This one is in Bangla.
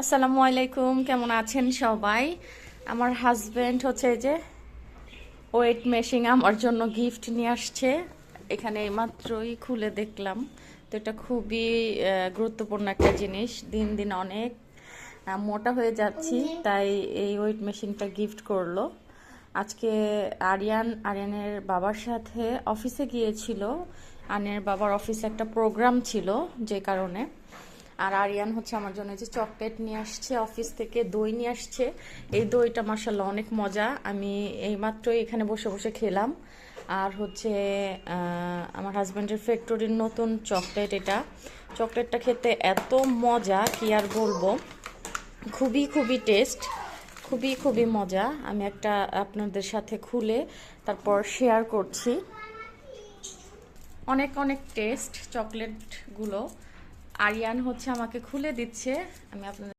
আসসালামু আলাইকুম, কেমন আছেন সবাই? আমার হাজবেন্ড হচ্ছে এই যে ওয়েট মেশিন আমার জন্য গিফট নিয়ে আসছে। এখানে মাত্রই খুলে দেখলাম, তো এটা খুবই গুরুত্বপূর্ণ একটা জিনিস। দিন দিন অনেক মোটা হয়ে যাচ্ছি, তাই এই ওয়েট মেশিনটা গিফট করলো আজকে। আরিয়ানের বাবার সাথে অফিসে গিয়েছিল। আরিয়ানের বাবার অফিসে একটা প্রোগ্রাম ছিল, যে কারণে। আর আরিয়ান হচ্ছে আমার জন্য যে চকলেট নিয়ে আসছে, অফিস থেকে দই নিয়ে আসছে। এই দইটা মাশাআল্লাহ অনেক মজা, আমি এইমাত্রই এখানে বসে বসে খেলাম। আর হচ্ছে আমার হাজব্যান্ডের ফ্যাক্টরির নতুন চকলেট এটা। চকলেটটা খেতে এত মজা, কি আর বলবো, খুবই খুবই টেস্ট, খুবই খুবই মজা। আমি একটা আপনাদের সাথে খুলে তারপর শেয়ার করছি। অনেক অনেক টেস্ট চকলেটগুলো। আরিয়ান হচ্ছে আমাকে খুলে দিচ্ছে, আমি আপনাদের